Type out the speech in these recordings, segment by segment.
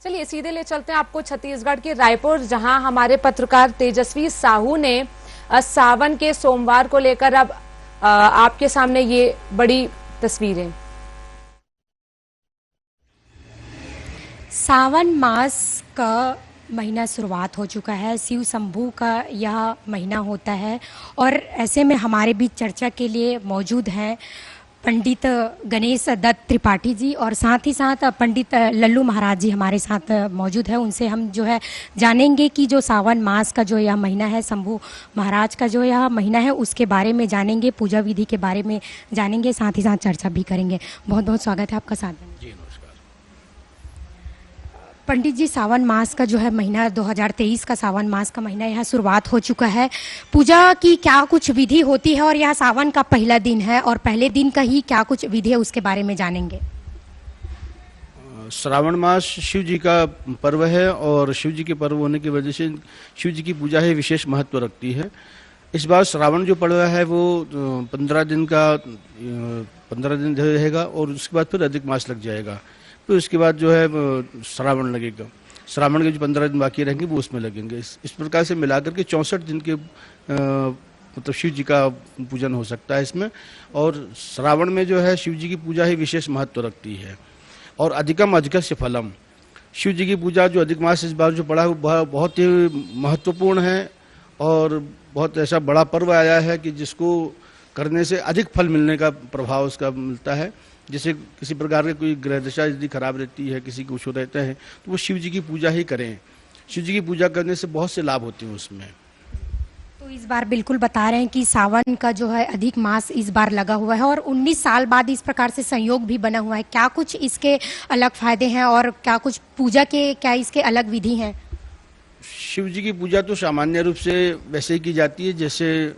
चलिए सीधे ले चलते हैं आपको छत्तीसगढ़ के रायपुर, जहां हमारे पत्रकार तेजस्वी साहू ने सावन के सोमवार को लेकर अब आपके सामने ये बड़ी तस्वीरें। सावन मास का महीना शुरुआत हो चुका है। शिव शंभू का यह महीना होता है और ऐसे में हमारे बीच चर्चा के लिए मौजूद हैं पंडित गणेश दत्त त्रिपाठी जी और साथ ही साथ पंडित लल्लू महाराज जी हमारे साथ मौजूद है। उनसे हम जो है जानेंगे कि जो सावन मास का जो यह महीना है, शंभू महाराज का जो यह महीना है, उसके बारे में जानेंगे, पूजा विधि के बारे में जानेंगे, साथ ही साथ चर्चा भी करेंगे। बहुत बहुत स्वागत है आपका साथ में। जी नमस्कार। पंडित जी, सावन मास का जो है महीना 2023 का सावन मास का महीना यहाँ शुरुआत हो चुका है। पूजा की क्या कुछ विधि होती है और यह सावन का पहला दिन है और पहले दिन का ही क्या कुछ विधि है उसके बारे में जानेंगे। श्रावण मास शिव जी का पर्व है और शिव जी के पर्व होने की वजह से शिव जी की पूजा है विशेष महत्व रखती है। इस बार श्रावण जो पर्व है वो 15 दिन रहेगा और उसके बाद फिर अधिक मास लग जाएगा। फिर उसके बाद जो है श्रावण लगेगा। श्रावण के जो 15 दिन बाकी रहेंगे वो उसमें लगेंगे। इस प्रकार से मिलाकर के 64 दिन के मतलब शिव जी का पूजन हो सकता है इसमें। और श्रावण में जो है शिव जी की पूजा ही विशेष महत्व रखती है। और अधिकम अधिकस्य फलम, शिव जी की पूजा जो अधिक मास इस बार जो पड़ा है वो बहुत ही महत्वपूर्ण है और बहुत ऐसा बड़ा पर्व आया है कि जिसको करने से अधिक फल मिलने का प्रभाव उसका मिलता है। जैसे किसी प्रकार की कोई ग्रह दशा यदि खराब रहती है, किसी को कुछ रहते हैं, तो वो शिव जी की पूजा ही करें। शिव जी की पूजा करने से बहुत से लाभ होते हैं उसमें। तो इस बार बिल्कुल बता रहे हैं कि सावन का जो है अधिक मास इस बार लगा हुआ है और 19 साल बाद इस प्रकार से संयोग भी बना हुआ है। क्या कुछ इसके अलग फायदे हैं और क्या कुछ पूजा के क्या इसके अलग विधि हैं? शिव जी की पूजा तो सामान्य रूप से वैसे ही की जाती है जैसे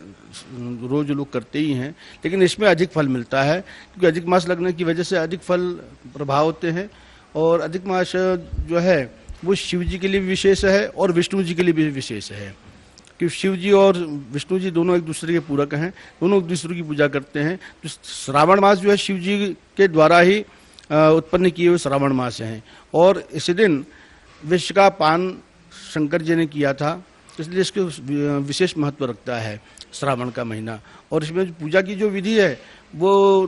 रोज लोग करते ही हैं, लेकिन इसमें अधिक फल मिलता है क्योंकि अधिक मास लगने की वजह से अधिक फल प्रभाव होते हैं। और अधिक मास जो है वो शिव जी के लिए भी विशेष है और विष्णु जी के लिए भी विशेष है क्योंकि शिव जी और विष्णु जी दोनों एक दूसरे के पूरक हैं, दोनों एक दूसरे की पूजा करते हैं। तो श्रावण मास जो है शिव जी के द्वारा ही उत्पन्न किए हुए श्रावण मास हैं और इसी दिन विष का पान शंकर जी ने किया था, इसलिए इसके विशेष महत्व रखता है श्रावण का महीना। और इसमें पूजा की जो विधि है वो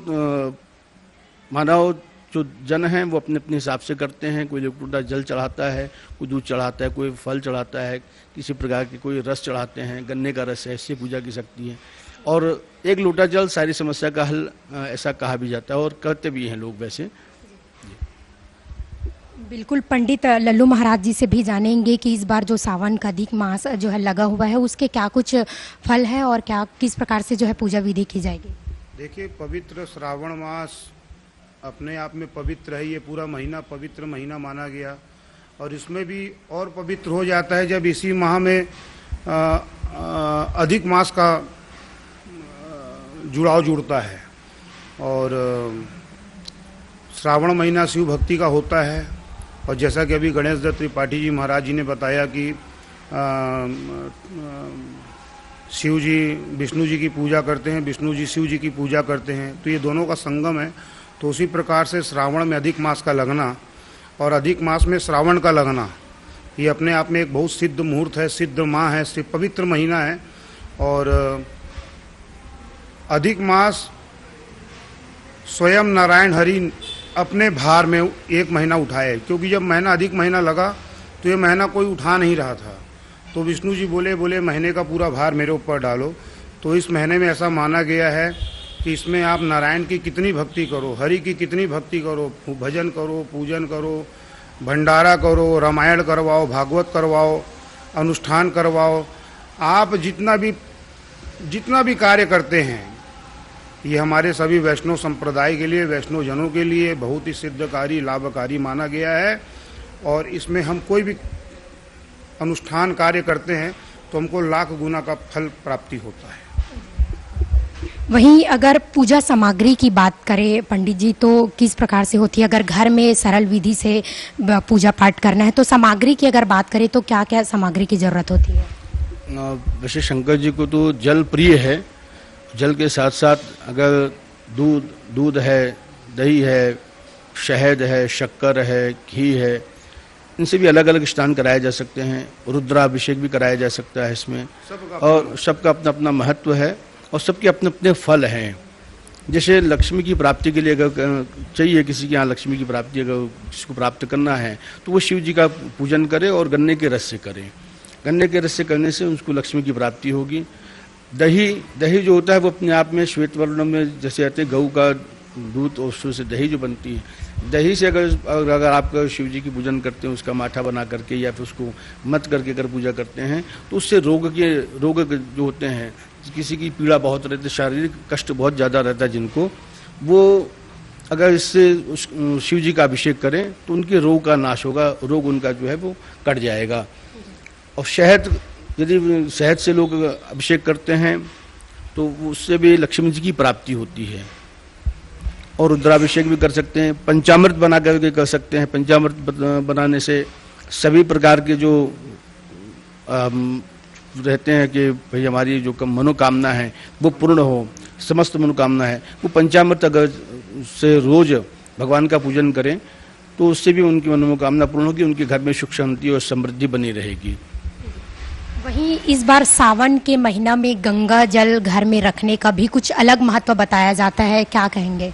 मानव जो जन हैं वो अपने अपने हिसाब से करते हैं। कोई लोटा जल चढ़ाता है, कोई दूध चढ़ाता है, कोई फल चढ़ाता है, किसी प्रकार के कोई रस चढ़ाते हैं, गन्ने का रस है, इससे पूजा की सकती है। और एक लोटा जल सारी समस्या का हल ऐसा कहा भी जाता है और कहते भी हैं लोग वैसे। बिल्कुल, पंडित लल्लू महाराज जी से भी जानेंगे कि इस बार जो सावन का अधिक मास जो है लगा हुआ है उसके क्या कुछ फल है और क्या किस प्रकार से जो है पूजा विधि की जाएगी। देखिए, पवित्र श्रावण मास अपने आप में पवित्र है। ये पूरा महीना पवित्र महीना माना गया और इसमें भी और पवित्र हो जाता है जब इसी माह में अधिक मास का जुड़ाव जुड़ता है। और श्रावण महीना शिव भक्ति का होता है और जैसा कि अभी गणेश दत्त त्रिपाठी जी महाराज जी ने बताया कि शिव जी विष्णु जी की पूजा करते हैं, विष्णु जी शिव जी की पूजा करते हैं, तो ये दोनों का संगम है। तो उसी प्रकार से श्रावण में अधिक मास का लगना और अधिक मास में श्रावण का लगना ये अपने आप में एक बहुत सिद्ध मुहूर्त है, सिद्ध माह है, पवित्र महीना है। और अधिक मास स्वयं नारायण हरि अपने भार में एक महीना उठाए, क्योंकि जब महीना अधिक महीना लगा तो ये महीना कोई उठा नहीं रहा था, तो विष्णु जी बोले महीने का पूरा भार मेरे ऊपर डालो। तो इस महीने में ऐसा माना गया है कि इसमें आप नारायण की कितनी भक्ति करो, हरि की कितनी भक्ति करो, भजन करो, पूजन करो, भंडारा करो, रामायण करवाओ, भागवत करवाओ, अनुष्ठान करवाओ, आप जितना भी कार्य करते हैं ये हमारे सभी वैष्णव संप्रदाय के लिए, वैष्णव जनों के लिए बहुत ही सिद्धकारी लाभकारी माना गया है। और इसमें हम कोई भी अनुष्ठान कार्य करते हैं तो हमको लाख गुना का फल प्राप्ति होता है। वहीं अगर पूजा सामग्री की बात करें पंडित जी तो किस प्रकार से होती है? अगर घर में सरल विधि से पूजा पाठ करना है तो सामग्री की अगर बात करें तो क्या क्या सामग्री की जरूरत होती है? वैसे शंकर जी को तो जल प्रिय है। जल के साथ साथ अगर दूध है, दही है, शहद है, शक्कर है, घी है इनसे भी अलग अलग स्नान कराए जा सकते हैं, रुद्राभिषेक भी कराया जा सकता है इसमें, और सबका अपना अपना महत्व है और सबके अपने अपने फल हैं। जैसे लक्ष्मी की प्राप्ति के लिए अगर चाहिए, किसी के यहाँ लक्ष्मी की प्राप्ति अगर किसी को प्राप्त करना है तो वो शिव जी का पूजन करे और गन्ने के रस से करे। गन्ने के रस से करने से उसको लक्ष्मी की प्राप्ति होगी। दही जो होता है वो अपने आप में श्वेत वर्ण में जैसे आते गऊ का दूध और उससे दही जो बनती है, दही से अगर आप शिव जी की पूजन करते हैं, उसका माठा बना करके या फिर उसको मत करके अगर पूजा करते हैं तो उससे रोग जो होते हैं, किसी की पीड़ा बहुत रहती है, शारीरिक कष्ट बहुत ज़्यादा रहता है जिनको, वो अगर इससे शिव जी का अभिषेक करें तो उनके रोग का नाश होगा, रोग उनका जो है वो कट जाएगा। और यदि शहद से लोग अभिषेक करते हैं तो उससे भी लक्ष्मी जी की प्राप्ति होती है। और रुद्राभिषेक भी कर सकते हैं, पंचामृत बना करके कर सकते हैं। पंचामृत बनाने से सभी प्रकार के जो रहते हैं कि भाई हमारी जो मनोकामना है वो पूर्ण हो, समस्त मनोकामना है, वो पंचामृत अगर से रोज भगवान का पूजन करें तो उससे भी उनकी मनोकामना पूर्ण होगी, उनके घर में सुख शांति और समृद्धि बनी रहेगी। वहीं इस बार सावन के महीना में गंगा जल घर में रखने का भी कुछ अलग महत्व बताया जाता है, क्या कहेंगे?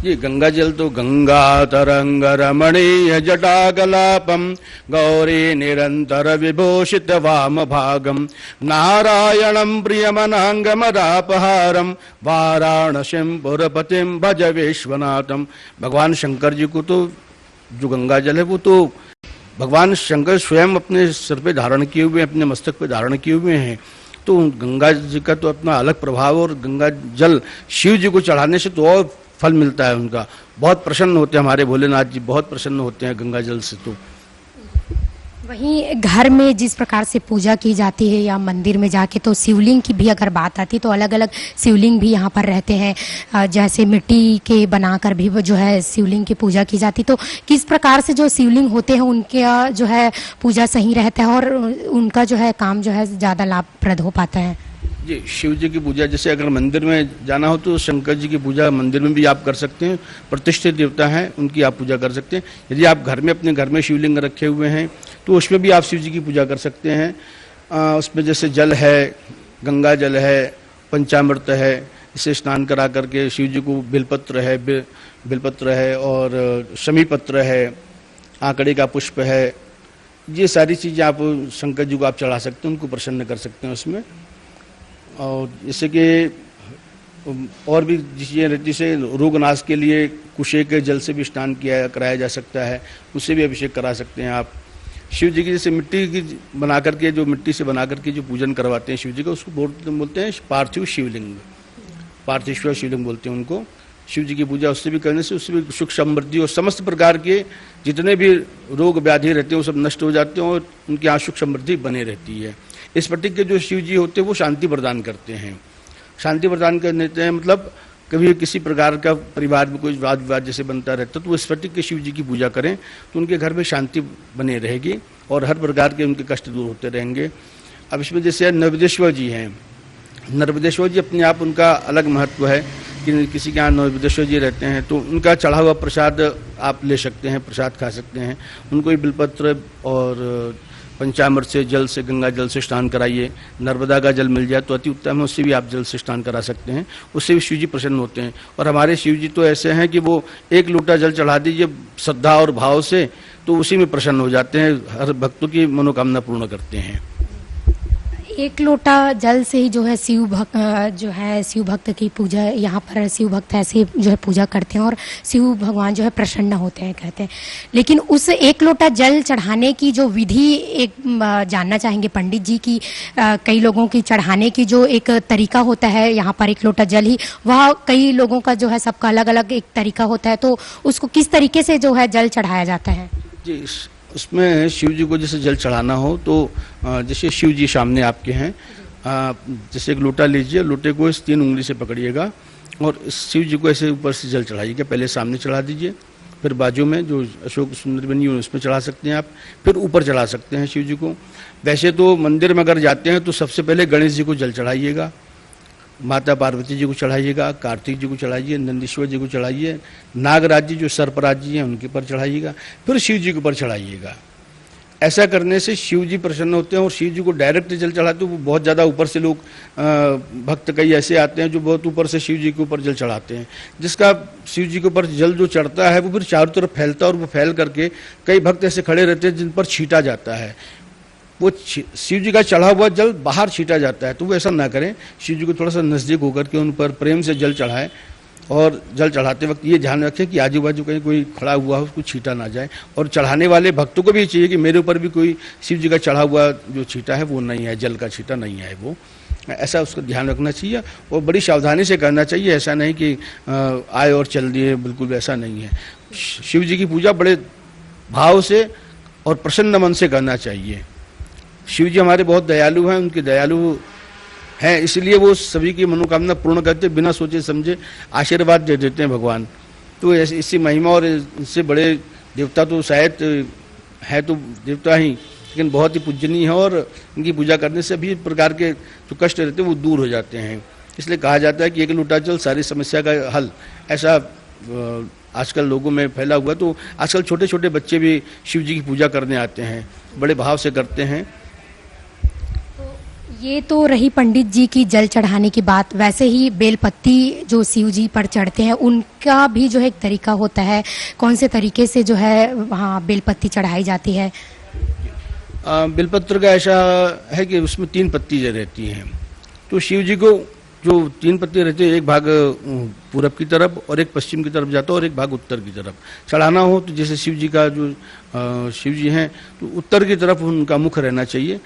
ये गंगा जल तो गंगा तरंग रमणीय जटाकलापम गौरी निरंतर विभूषित वाम भागम नारायणम प्रियमनांगमदापहारम वाराणसीम पुरपतिम भज विश्वनाथम। भगवान शंकर जी को तो जो गंगा जल है वो तो भगवान शंकर स्वयं अपने सिर पे धारण किए हुए, अपने मस्तक पे धारण किए हुए हैं। तो गंगा जी का तो अपना अलग प्रभाव, और गंगा जल शिव जी को चढ़ाने से तो और फल मिलता है उनका। बहुत प्रसन्न होते हैं हमारे भोलेनाथ जी, बहुत प्रसन्न होते हैं गंगा जल से। तो वहीं घर में जिस प्रकार से पूजा की जाती है या मंदिर में जाके, तो शिवलिंग की भी अगर बात आती है तो अलग अलग शिवलिंग भी यहाँ पर रहते हैं। जैसे मिट्टी के बनाकर भी जो है शिवलिंग की पूजा की जाती, तो किस प्रकार से जो शिवलिंग होते हैं उनके जो है पूजा सही रहता है और उनका जो है काम जो है ज़्यादा लाभप्रद हो पाता है? जी, शिव जी की पूजा जैसे अगर मंदिर में जाना हो तो शंकर जी की पूजा मंदिर में भी आप कर सकते हैं, प्रतिष्ठित देवता हैं उनकी आप पूजा कर सकते हैं। यदि आप घर में अपने घर में शिवलिंग रखे हुए हैं तो उसमें भी आप शिव जी की पूजा कर सकते हैं। उसमें जैसे जल है, गंगा जल है, पंचामृत है, इसे स्नान करा करके शिव जी को बिलपत्र है और शमी पत्र है, आंकड़े का पुष्प है, ये सारी चीज़ें आप शंकर जी को आप चढ़ा सकते हैं, उनको प्रसन्न कर सकते हैं उसमें। और जैसे कि और भी जिसे रोगनाश के लिए कुशे के जल से भी स्नान कराया जा सकता है, उससे भी अभिषेक करा सकते हैं आप। शिव जी की जैसे मिट्टी की बना करके, जो मिट्टी से बना करके जो पूजन करवाते हैं शिव जी का, उसको बोलते हैं पार्थिव शिवलिंग, पार्थिव शिवलिंग बोलते हैं उनको। शिव जी की पूजा उससे भी करने से उससे भी सुख समृद्धि और समस्त प्रकार के जितने भी रोग व्याधि रहते हैं वो सब नष्ट हो जाते हैं और उनकी यहाँ सुख समृद्धि बनी रहती है। इस प्रतीक के जो शिव जी होते हैं वो शांति प्रदान करते हैं, शांति प्रदान कर देते हैं। मतलब कभी किसी प्रकार का परिवार में कोई वाद विवाद जैसे बनता रहता है तो इस प्रतीक के शिव जी की पूजा करें तो उनके घर में शांति बनी रहेगी और हर प्रकार के उनके कष्ट दूर होते रहेंगे। अब इसमें जैसे नर्मदेश्वर जी हैं, नर्मदेश्वर जी अपने आप उनका अलग महत्व है कि किसी के यहाँ नर्मदेश्वर जी रहते हैं तो उनका चढ़ा हुआ प्रसाद आप ले सकते हैं, प्रसाद खा सकते हैं। उनको भी बिलपत्र और पंचामृत से, जल से, गंगा जल से स्नान कराइए। नर्मदा का जल मिल जाए तो अति उत्तम है, उससे भी आप जल से स्नान करा सकते हैं, उससे भी शिव जी प्रसन्न होते हैं। और हमारे शिव जी तो ऐसे हैं कि वो एक लोटा जल चढ़ा दीजिए श्रद्धा और भाव से तो उसी में प्रसन्न हो जाते हैं, हर भक्तों की मनोकामना पूर्ण करते हैं। एक लोटा जल से ही जो है शिव भक्त की पूजा, यहाँ पर शिव भक्त ऐसे जो है पूजा करते हैं और शिव भगवान जो है प्रसन्न होते हैं कहते हैं। लेकिन उस एक लोटा जल चढ़ाने की जो विधि एक जानना चाहेंगे पंडित जी की। कई लोगों की चढ़ाने की जो एक तरीका होता है, यहाँ पर एक लोटा जल ही, वह कई लोगों का जो है सबका अलग अलग एक तरीका होता है, तो उसको किस तरीके से जो है जल चढ़ाया जाता है? जी, उसमें शिव जी को जैसे जल चढ़ाना हो तो जैसे शिव जी सामने आपके हैं, जैसे एक लोटा लीजिए, लोटे को इस 3 उंगली से पकड़िएगा और इस शिव जी को ऐसे ऊपर से जल चढ़ाइएगा। पहले सामने चढ़ा दीजिए, फिर बाजू में जो अशोक सुंदर बनी है उसमें चढ़ा सकते हैं आप, फिर ऊपर चढ़ा सकते हैं शिव जी को। वैसे तो मंदिर में अगर जाते हैं तो सबसे पहले गणेश जी को जल चढ़ाइएगा, माता पार्वती जी को चढ़ाइएगा, कार्तिक जी को चढ़ाइए, नंदीश्वर जी को चढ़ाइए, नागराज जी जो सर्पराज जी हैं उनके पर चढ़ाइएगा, फिर शिव जी के ऊपर चढ़ाइएगा। ऐसा करने से शिव जी प्रसन्न होते हैं और शिव जी को डायरेक्ट जल चढ़ाते हैं। वो बहुत ज़्यादा ऊपर से लोग भक्त कई ऐसे आते हैं जो बहुत ऊपर से शिव जी के ऊपर जल चढ़ाते हैं, जिसका शिव जी के ऊपर जल जो चढ़ता है वो फिर चारों तरफ फैलता है और वो फैल करके कई भक्त ऐसे खड़े रहते हैं जिन पर छीटा जाता है। वो शिव जी का चढ़ा हुआ जल बाहर छीटा जाता है, तो वो ऐसा ना करें। शिव जी को थोड़ा सा नज़दीक होकर के उन पर प्रेम से जल चढ़ाएं और जल चढ़ाते वक्त ये ध्यान रखें कि आजू बाजू कहीं कोई खड़ा हुआ हो उसको छीटा ना जाए। और चढ़ाने वाले भक्तों को भी चाहिए कि मेरे ऊपर भी कोई शिव जी का चढ़ा हुआ जो छीटा है वो नहीं है, जल का छीटा नहीं है, वो ऐसा उसका ध्यान रखना चाहिए और बड़ी सावधानी से करना चाहिए। ऐसा नहीं कि आए और चल दिए, बिल्कुल ऐसा नहीं है। शिव जी की पूजा बड़े भाव से और प्रसन्न मन से करना चाहिए। शिव जी हमारे बहुत दयालु हैं, उनके दयालु हैं इसलिए वो सभी की मनोकामना पूर्ण करते, बिना सोचे समझे आशीर्वाद दे देते हैं भगवान। तो इसकी महिमा और इससे बड़े देवता तो शायद है तो देवता ही, लेकिन बहुत ही पूजनीय है और इनकी पूजा करने से भी प्रकार के जो कष्ट रहते हैं वो दूर हो जाते हैं। इसलिए कहा जाता है कि एक लोटा जल सारी समस्या का हल, ऐसा आजकल लोगों में फैला हुआ। तो आजकल छोटे छोटे बच्चे भी शिव जी की पूजा करने आते हैं, बड़े भाव से करते हैं। ये तो रही पंडित जी की जल चढ़ाने की बात। वैसे ही बेलपत्ती जो शिव जी पर चढ़ते हैं उनका भी जो है एक तरीका होता है, कौन से तरीके से जो है वहाँ बेलपत्ती चढ़ाई जाती है? बेलपत्र का ऐसा है कि उसमें 3 पत्ती रहती हैं। तो शिव जी को जो 3 पत्ती रहती है, एक भाग पूरब की तरफ और एक पश्चिम की तरफ जाता है और एक भाग उत्तर की तरफ चढ़ाना हो। तो जैसे शिव जी का जो शिव जी हैं तो उत्तर की तरफ उनका मुख रहना चाहिए।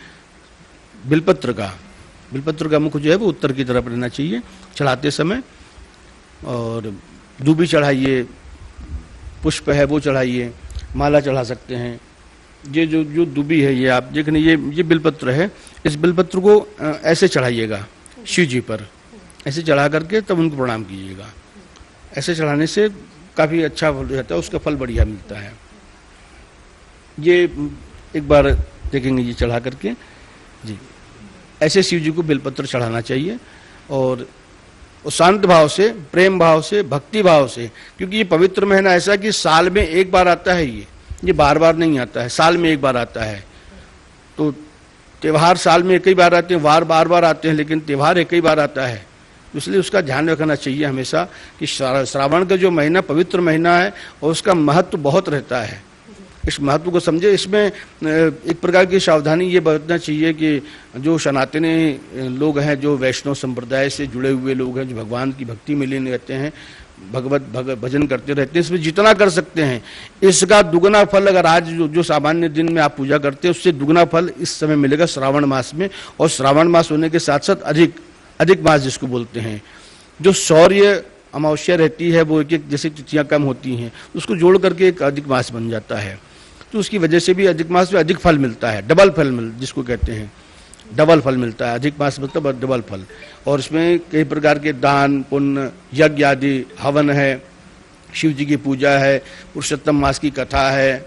बिलपत्र का मुख जो है वो उत्तर की तरफ रहना चाहिए चढ़ाते समय। और दूबी चढ़ाइए, पुष्प है वो चढ़ाइए, माला चढ़ा सकते हैं। ये जो दूबी है ये आप देखने, ये बिलपत्र है। इस बिलपत्र को ऐसे चढ़ाइएगा शिव जी पर, ऐसे चढ़ा करके तब उनको प्रणाम कीजिएगा। ऐसे चढ़ाने से काफ़ी अच्छा फल रहता है, उसका फल बढ़िया मिलता है। ये एक बार देखेंगे ये चढ़ा करके जी, ऐसे शिव जी को बेलपत्र चढ़ाना चाहिए और शांत भाव से, प्रेम भाव से, भक्ति भाव से, क्योंकि ये पवित्र महीना ऐसा कि साल में एक बार आता है। ये बार बार नहीं आता है, साल में एक बार आता है। तो त्यौहार साल में एक ही बार आते हैं, वार बार बार आते हैं, लेकिन त्यौहार एक ही बार आता है। इसलिए उसका ध्यान रखना चाहिए हमेशा कि श्रावण का जो महीना पवित्र महीना है और उसका महत्व बहुत रहता है। इस महत्व को समझे। इसमें एक प्रकार की सावधानी ये बरतना चाहिए कि जो सनातनी लोग हैं, जो वैष्णव संप्रदाय से जुड़े हुए लोग हैं, जो भगवान की भक्ति में लीन रहते हैं, भगवत भजन करते रहते हैं, इसमें जितना कर सकते हैं इसका दुगना फल अगर आज जो सामान्य दिन में आप पूजा करते हैं उससे दुगना फल इस समय मिलेगा श्रावण मास में। और श्रावण मास होने के साथ साथ अधिक मास जिसको बोलते हैं, जो शौर्य अमावस्या रहती है वो एक जैसे तिथियाँ कम होती हैं उसको जोड़ करके एक अधिक मास बन जाता है। तो उसकी वजह से भी अधिक मास में अधिक फल मिलता है, डबल फल जिसको कहते हैं, डबल फल मिलता है। अधिक मास मतलब डबल फल। और इसमें कई प्रकार के दान पुण्य, यज्ञ आदि, हवन है, शिव जी की पूजा है, पुरुषोत्तम मास की कथा है,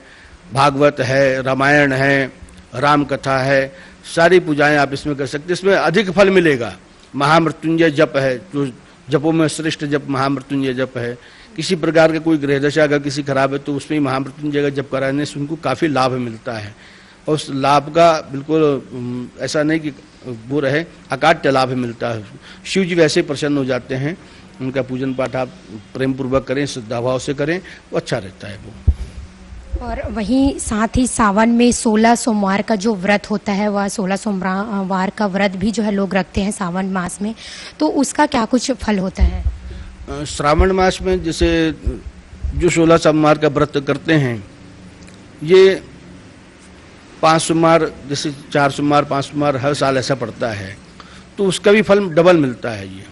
भागवत है, रामायण है, राम कथा है, सारी पूजाएं आप इसमें कर सकते हैं। इसमें अधिक फल मिलेगा। महामृत्युंजय जप है, जो जपों में श्रेष्ठ जप महामृत्युंजय जप है। किसी प्रकार का कोई ग्रह दशा अगर किसी खराब है तो उसमें महामृत्युंजय का जप कराने से उनको काफ़ी लाभ मिलता है। और उस लाभ का बिल्कुल ऐसा नहीं कि वो रहे, अकाट्य लाभ मिलता है। शिव जी वैसे प्रसन्न हो जाते हैं। उनका पूजन पाठ आप प्रेम पूर्वक करें, श्रद्धाभाव से करें, वो अच्छा रहता है वो। और वहीं साथ ही सावन में 16 सोमवार का जो व्रत होता है, वह 16 सोमवार का व्रत भी जो है लोग रखते हैं सावन मास में, तो उसका क्या कुछ फल होता है? श्रावण मास में जैसे जो 16 सोमवार का व्रत करते हैं, ये 5 सोमवार, जैसे 4 सोमवार 5 सोमवार हर साल ऐसा पड़ता है, तो उसका भी फल डबल मिलता है। ये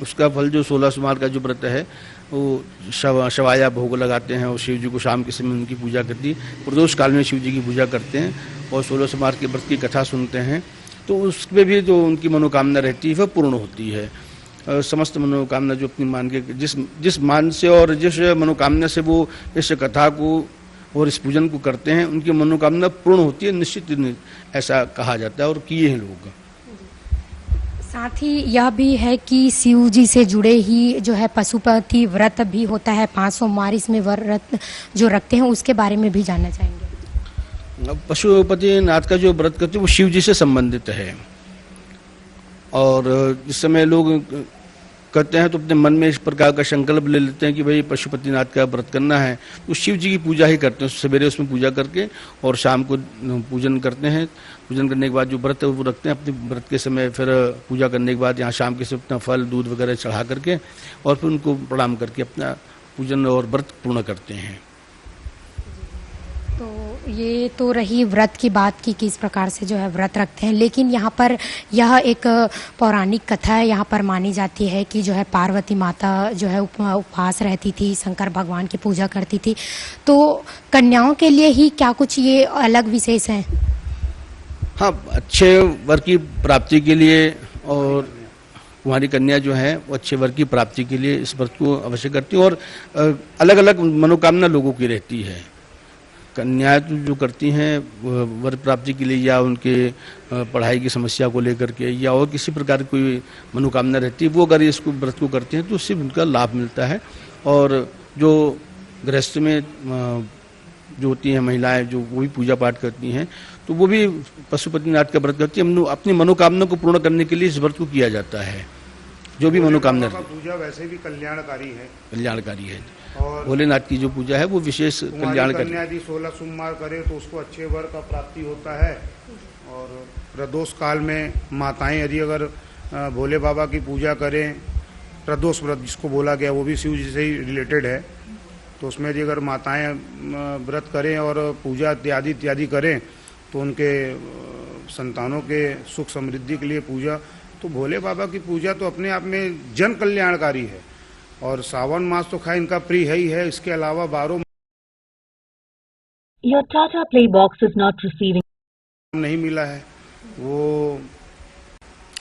उसका फल जो 16 सोमवार का जो व्रत है वो शवाया भोग लगाते हैं और शिव जी को शाम के समय उनकी पूजा करती है। प्रदोष काल में शिव जी की पूजा करते हैं और 16 सोमवार के व्रत की कथा सुनते हैं, तो उसमें भी जो उनकी मनोकामना रहती है वह पूर्ण होती है। समस्त मनोकामना जो अपनी मान के जिस मान से और जिस मनोकामना से वो इस कथा को और इस पूजन को करते हैं, उनकी मनोकामना पूर्ण होती है, निश्चित ऐसा कहा जाता है और किए हैं लोग। साथ ही यह भी है कि शिव जी से जुड़े ही जो है पशुपति व्रत भी होता है, 5 सोमवार इसमें व्रत जो रखते हैं, उसके बारे में भी जानना चाहेंगे। पशुपति नाथ का जो व्रत करते हैं वो शिव जी से संबंधित है, और जिस समय लोग करते हैं तो अपने मन में इस प्रकार का संकल्प ले लेते हैं कि भाई पशुपतिनाथ का व्रत करना है, तो शिव जी की पूजा ही करते हैं। सवेरे उसमें पूजा करके और शाम को पूजन करते हैं। पूजन करने के बाद जो व्रत है वो रखते हैं। अपने व्रत के समय फिर पूजा करने के बाद यहाँ शाम के समय अपना फल दूध वगैरह चढ़ा करके और फिर उनको प्रणाम करके अपना पूजन और व्रत पूर्ण करते हैं। तो ये तो रही व्रत की बात की किस प्रकार से जो है व्रत रखते हैं, लेकिन यहाँ पर यह एक पौराणिक कथा है। यहाँ पर मानी जाती है कि जो है पार्वती माता जो है उपवास रहती थी, शंकर भगवान की पूजा करती थी। तो कन्याओं के लिए ही क्या कुछ ये अलग विशेष हैं? हाँ, अच्छे वर की प्राप्ति के लिए और कुंवारी कन्या जो है वो अच्छे वर की प्राप्ति के लिए इस व्रत को अवश्य करती है। और अलग अलग मनोकामना लोगों की रहती है। कन्या जो करती हैं वर प्राप्ति के लिए या उनके पढ़ाई की समस्या को लेकर के या और किसी प्रकार की कोई मनोकामना रहती है, वो अगर इसको व्रत को करते हैं तो उससे उनका लाभ मिलता है। और जो गृहस्थ में जो होती हैं महिलाएं जो वो भी पूजा पाठ करती हैं तो वो भी पशुपतिनाथ का व्रत करती हैं। अपनी मनोकामना को पूर्ण करने के लिए इस व्रत को किया जाता है। जो भी मनोकामना पूजा वैसे भी कल्याणकारी है और भोलेनाथ की जो पूजा है वो विशेष कल्याणकारी। कन्या यदि 16 सोमवार करे तो उसको अच्छे वर का प्राप्ति होता है। और प्रदोष काल में माताएं यदि अगर भोले बाबा की पूजा करें, प्रदोष व्रत जिसको बोला गया वो भी शिव जी से ही रिलेटेड है, तो उसमें यदि अगर माताएं व्रत करें और पूजा इत्यादि करें तो उनके संतानों के सुख समृद्धि के लिए पूजा, तो भोले बाबा की पूजा तो अपने आप में जन कल्याणकारी है। और सावन मास तो खैर इनका प्रिय है ही है, इसके अलावा 12 Your Tata Play box is not receiving. नहीं मिला है। वो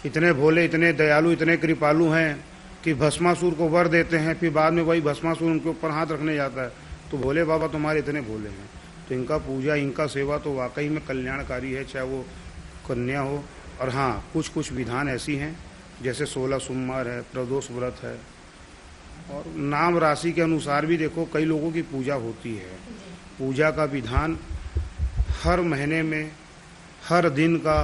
इतने भोले, इतने दयालु, इतने कृपालु हैं कि भस्मासुर को वर देते हैं, फिर बाद में वही भस्मासुर उनके ऊपर हाथ रखने जाता है। तो भोले बाबा तुम्हारे इतने भोले हैं, तो इनका पूजा, इनका सेवा तो वाकई में कल्याणकारी है, चाहे वो कन्या हो। और हाँ, कुछ विधान ऐसी हैं जैसे 16 सोमवार है, प्रदोष व्रत है, और नाम राशि के अनुसार भी देखो कई लोगों की पूजा होती है। पूजा का विधान हर महीने में, हर दिन का,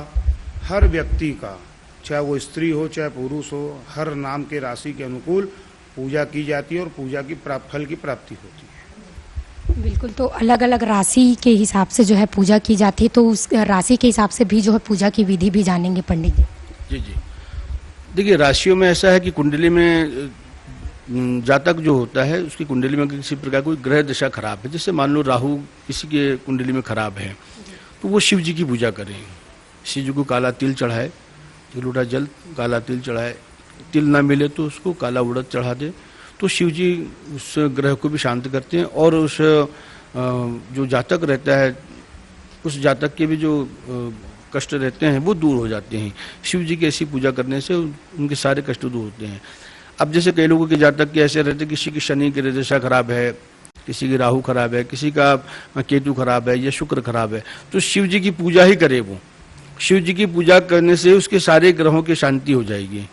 हर व्यक्ति का, चाहे वो स्त्री हो चाहे पुरुष हो, हर नाम के राशि के अनुकूल पूजा की जाती है और पूजा की फल की प्राप्ति होती है। बिल्कुल, तो अलग अलग राशि के हिसाब से जो है पूजा की जाती है, तो उस राशि के हिसाब से भी जो है पूजा की विधि भी जानेंगे पंडित जी। जी, देखिए राशियों में ऐसा है कि कुंडली में जातक जो होता है उसकी कुंडली में किसी प्रकार कोई ग्रह दशा खराब है, जैसे मान लो राहु किसी के कुंडली में खराब है, तो वो शिव जी की पूजा करें। शिव जी को काला तिल चढ़ाए, 1 लोटा जल काला तिल चढ़ाए। तिल ना मिले तो उसको काला उड़द चढ़ा दे, तो शिव जी उस ग्रह को भी शांत करते हैं। और उस जो जातक रहता है उस जातक के भी जो कष्ट रहते हैं वो दूर हो जाते हैं। शिव जी की ऐसी पूजा करने से उनके सारे कष्ट दूर होते हैं। अब जैसे कई लोगों के जातक के ऐसे रहते हैं, किसी की शनि की दशा खराब है, किसी की राहु खराब है, किसी का केतु खराब है या शुक्र खराब है, तो शिव जी की पूजा ही करे। वो शिव जी की पूजा करने से उसके सारे ग्रहों की शांति हो जाएगी।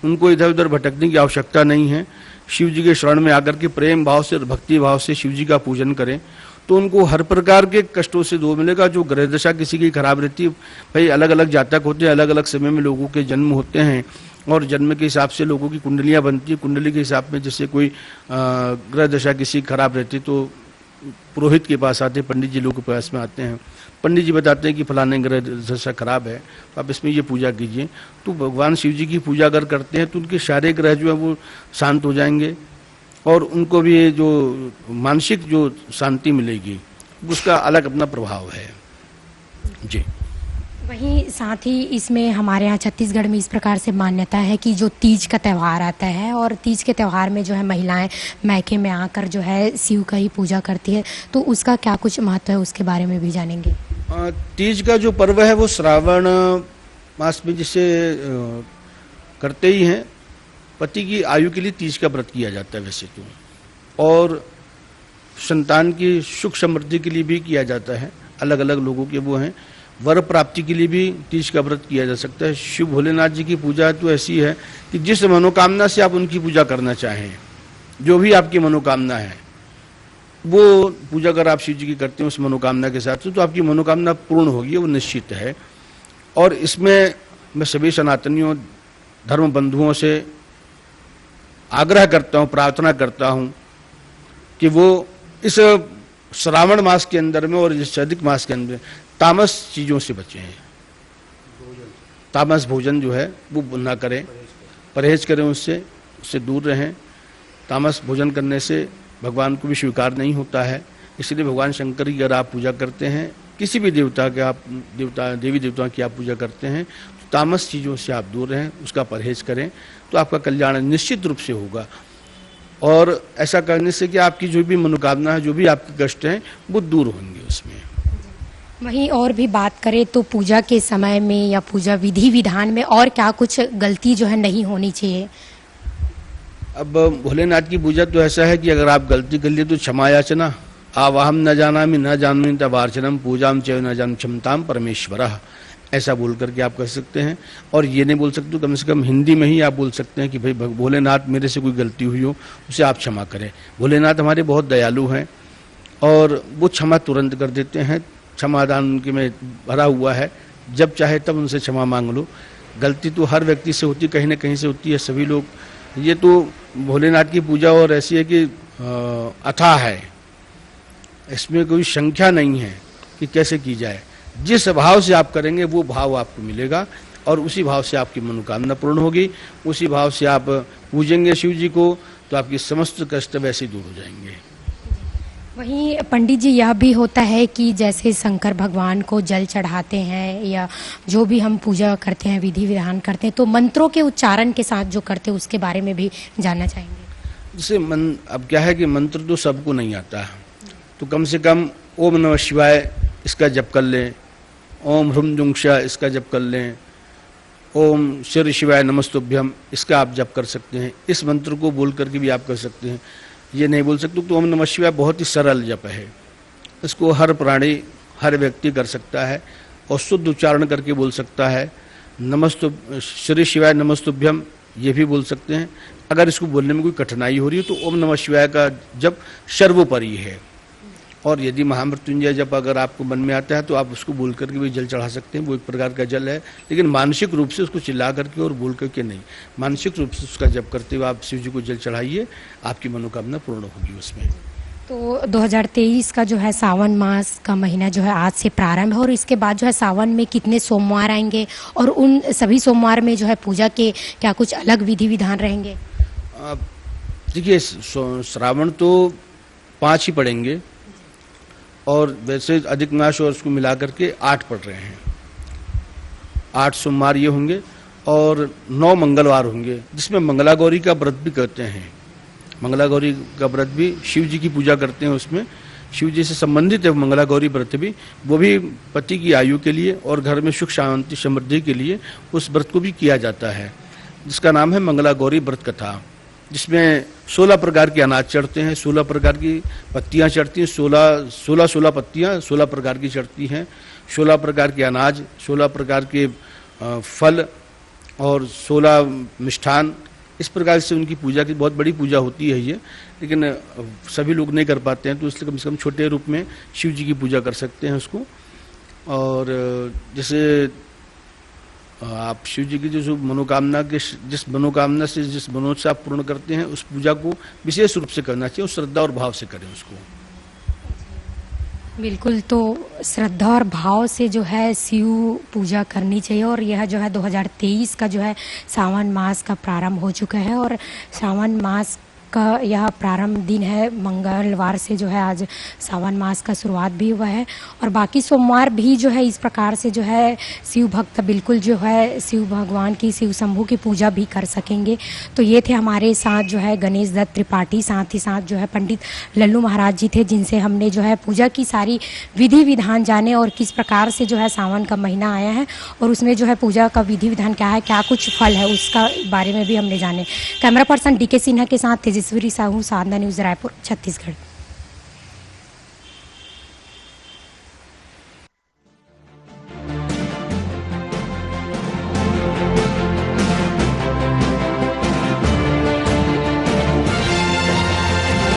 उनको इधर उधर भटकने की आवश्यकता नहीं है। शिव जी के शरण में आकर के प्रेम भाव से, भक्ति भाव से शिव जी का पूजन करें तो उनको हर प्रकार के कष्टों से दूर मिलेगा। जो ग्रह दशा किसी की खराब रहती है, भाई अलग अलग जातक होते हैं, अलग अलग समय में लोगों के जन्म होते हैं और जन्म के हिसाब से लोगों की कुंडलियां बनती है। कुंडली के हिसाब में जैसे कोई ग्रह दशा किसी खराब रहती तो पुरोहित के पास आते हैं, पंडित जी लोग के पास में आते हैं। पंडित जी बताते हैं कि फलाने ग्रह दशा खराब है, आप इसमें ये पूजा कीजिए। तो भगवान शिव जी की पूजा अगर करते हैं तो उनके सारे ग्रह जो है वो शांत हो जाएंगे और उनको भी जो मानसिक जो शांति मिलेगी उसका अलग अपना प्रभाव है। जी, वहीं साथ ही इसमें हमारे यहाँ छत्तीसगढ़ में इस प्रकार से मान्यता है कि जो तीज का त्यौहार आता है और तीज के त्यौहार में जो है महिलाएं मैके में आकर जो है शिव का ही पूजा करती है, तो उसका क्या कुछ महत्व है उसके बारे में भी जानेंगे। तीज का जो पर्व है वो श्रावण मास में जिसे करते ही हैं, पति की आयु के लिए तीज का व्रत किया जाता है वैसे तो, और संतान की सुख समृद्धि के लिए भी किया जाता है। अलग अलग लोगों के वो हैं। वर प्राप्ति के लिए भी तीज का व्रत किया जा सकता है। शिव भोलेनाथ जी की पूजा तो ऐसी है कि जिस मनोकामना से आप उनकी पूजा करना चाहें, जो भी आपकी मनोकामना है वो पूजा अगर आप शिव जी की करते हैं उस मनोकामना के साथ तो आपकी मनोकामना पूर्ण होगी, वो निश्चित है। और इसमें मैं सभी सनातनियों धर्म बंधुओं से आग्रह करता हूँ, प्रार्थना करता हूँ कि वो इस श्रावण मास के अंदर में और इस अधिक मास के अंदर तामस चीज़ों से बचें। तामस भोजन जो है वो ना करें, परहेज करें, उससे दूर रहें। तामस भोजन करने से भगवान को भी स्वीकार नहीं होता है। इसलिए भगवान शंकर की अगर आप पूजा करते हैं, किसी भी देवता के आप देवी देवताओं की आप पूजा करते हैं, तो तामस चीज़ों से आप दूर रहें, उसका परहेज करें, तो आपका कल्याण निश्चित रूप से होगा। और ऐसा करने से कि आपकी जो भी मनोकामना है, जो भी आपके कष्ट हैं, वो दूर होंगे उसमें। वहीं और भी बात करें तो पूजा के समय में या पूजा विधि विधान में और क्या कुछ गलती जो है नहीं होनी चाहिए? अब भोलेनाथ की पूजा तो ऐसा है कि अगर आप गलती कर लिए तो क्षमा याचना, आवाहम न जानामि न जानमि तवार्चनम पूजाम च न जान क्षमताम परमेश्वरः, ऐसा बोल करके आप कह सकते हैं। और ये नहीं बोल सकते, कम से कम हिंदी में ही आप बोल सकते हैं कि भाई भोलेनाथ मेरे से कोई गलती हुई हो उसे आप क्षमा करें। भोलेनाथ हमारे बहुत दयालु हैं और वो क्षमा तुरंत कर देते हैं। क्षमादान उनके में भरा हुआ है, जब चाहे तब उनसे क्षमा मांग लो। गलती तो हर व्यक्ति से होती, कहीं ना कहीं से होती है, सभी लोग। ये तो भोलेनाथ की पूजा और ऐसी है कि अथाह है, इसमें कोई संख्या नहीं है कि कैसे की जाए। जिस भाव से आप करेंगे वो भाव आपको मिलेगा और उसी भाव से आपकी मनोकामना पूर्ण होगी। उसी भाव से आप पूजेंगे शिव जी को तो आपकी समस्त कष्ट वैसे दूर हो जाएंगे। वहीं पंडित जी यह भी होता है कि जैसे शंकर भगवान को जल चढ़ाते हैं या जो भी हम पूजा करते हैं, विधि विधान करते हैं, तो मंत्रों के उच्चारण के साथ जो करते हैं उसके बारे में भी जानना चाहेंगे। जैसे अब क्या है कि मंत्र तो सबको नहीं आता है, तो कम से कम ओम नमः शिवाय इसका जप कर लें, ओम ह्रुम जुंक्षा इसका जप कर लें, ओम श्री शिवाय नमस्तुभ्यम इसका आप जप कर सकते हैं। इस मंत्र को बोल करके भी आप कर सकते हैं। ये नहीं बोल सकते तो ओम नमः शिवाय बहुत ही सरल जप है, इसको हर प्राणी हर व्यक्ति कर सकता है और शुद्ध उच्चारण करके बोल सकता है। नमस्तु श्री शिवाय नमस्तुभ्यम ये भी बोल सकते हैं। अगर इसको बोलने में कोई कठिनाई हो रही है तो ओम नमः शिवाय का जप सर्वोपरि है। और यदि महामृत्युंजय जप अगर आपको मन में आता है तो आप उसको बोल करके भी जल चढ़ा सकते हैं, वो एक प्रकार का जल है, लेकिन मानसिक रूप से उसको चिल्ला करके और बोल करके नहीं, मानसिक रूप से उसका जप करते हुए आप शिव जी को जल चढ़ाइए, आपकी मनोकामना पूर्ण होगी उसमें। तो 2023 का जो है सावन मास का महीना जो है आज से प्रारंभ है और इसके बाद जो है सावन में कितने सोमवार आएंगे और उन सभी सोमवार में जो है पूजा के क्या कुछ अलग विधि विधान रहेंगे? देखिए श्रावण तो 5 ही पड़ेंगे और वैसे अधिक मास और उसको मिला करके 8 पड़ रहे हैं। 8 सोमवार ये होंगे और 9 मंगलवार होंगे, जिसमें मंगला गौरी का व्रत भी करते हैं। मंगला गौरी का व्रत भी शिव जी की पूजा करते हैं, उसमें शिव जी से संबंधित है मंगला गौरी व्रत भी। वो भी पति की आयु के लिए और घर में सुख शांति समृद्धि के लिए उस व्रत को भी किया जाता है, जिसका नाम है मंगला गौरी व्रत कथा, जिसमें 16 प्रकार के अनाज चढ़ते हैं, 16 प्रकार की पत्तियां चढ़ती हैं, 16 पत्तियां 16 प्रकार की चढ़ती हैं, 16 प्रकार के अनाज, 16 प्रकार के फल और 16 मिष्ठान। इस प्रकार से उनकी पूजा की बहुत बड़ी पूजा होती है ये, लेकिन सभी लोग नहीं कर पाते हैं, तो इसलिए कम से कम छोटे रूप में शिव जी की पूजा कर सकते हैं उसको। और जैसे आप शिव जी की जो मनोकामना के जिस मनोकामना से जिस मनोज से आप पूर्ण करते हैं उस पूजा को विशेष रूप से करना चाहिए, उस श्रद्धा और भाव से करें उसको। बिल्कुल, तो श्रद्धा और भाव से जो है शिव पूजा करनी चाहिए। और यह जो है 2023 का जो है सावन मास का प्रारंभ हो चुका है और सावन मास का यह प्रारंभ दिन है, मंगलवार से जो है आज सावन मास का शुरुआत भी हुआ है और बाकी सोमवार भी जो है इस प्रकार से जो है शिव भक्त बिल्कुल जो है शिव भगवान की, शिव शंभू की पूजा भी कर सकेंगे। तो ये थे हमारे साथ जो है गणेश दत्त त्रिपाठी, साथ ही साथ जो है पंडित लल्लू महाराज जी थे, जिनसे हमने जो है पूजा की सारी विधि विधान जाने और किस प्रकार से जो है सावन का महीना आया है और उसमें जो है पूजा का विधि विधान क्या है, क्या कुछ फल है, उसका बारे में भी हमने जाने। कैमरा पर्सन DK सिन्हा के साथ तेजस्वी साहू, साधना न्यूज़, रायपुर, छत्तीसगढ़।